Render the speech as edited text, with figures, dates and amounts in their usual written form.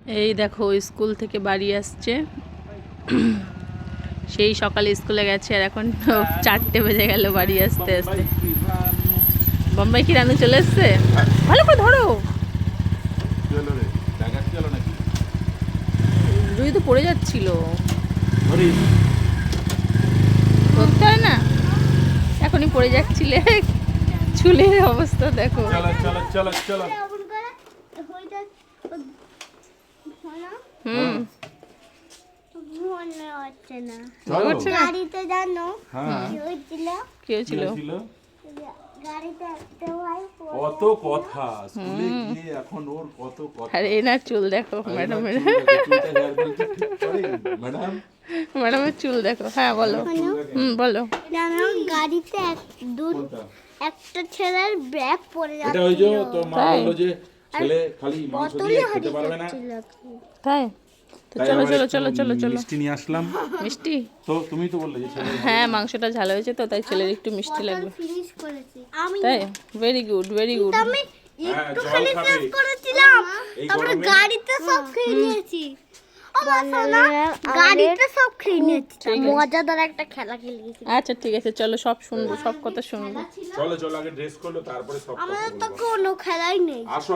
এই দেখো স্কুল থেকে বাড়ি আসছে, সেই সকালে স্কুলে গেছে আর এখন 4টে বেজে গেল বাড়ি আসতে আসতে। বোম্বাই কি রানু চলে এসছে? ভালো করে ধরো, রুই তো পড়ে যাচ্ছিল, ধরতে হয় না, এখনই পড়ে যাচ্ছিলে। চুলের অবস্থা দেখো। হুম গাড়িতে জানো কি হয়েছিল? কত কথা স্কুলে গিয়ে এখন ওর কত কথা। আর এনার চুল দেখো, ম্যাডামের ম্যাডাম ম্যাডামের চুল দেখো। হ্যাঁ বলো, বলো। জানো গাড়িতে একটা ছেলের ব্যাগ পড়ে এটা ওই যে যাচ্ছিল, তো মা বললো যে ছেলে খালি মাংস দিয়ে খেতে পারবে না, তাই তো তাই চলো আবার চলো একটু চলো চলো চলো। মিষ্টি নিয়ে আসলাম। মিষ্টি? তো তুমি তো বললে যে ছেলে হ্যাঁ, মাংসটা ঝাল হয়েছে তো তাই ছেলের একটু মিষ্টি লাগবে। ফিনিশ করেছি আমি, তাই ভেরি গুড ভেরি গুড। আমি হ্যাঁ, জল একটুখানি খাবে। শেষ করেছিলাম, এই তারপরে গরমে? গাড়িতে সব খেয়ে নিয়েছি। ও মা শোনো, গাড়িতে সব খেয়ে নিয়েছি। ঠিক আছে। মজাদার একটা খেলা খেলেছি। আচ্ছা ঠিক আছে, চলো সব শুনবো, সব কথা শুনবো। চলো চলো আগে ড্রেস করলো তারপরে সব কথা আমাদের তো বলবো। কোনো খেলাই নেই। আসো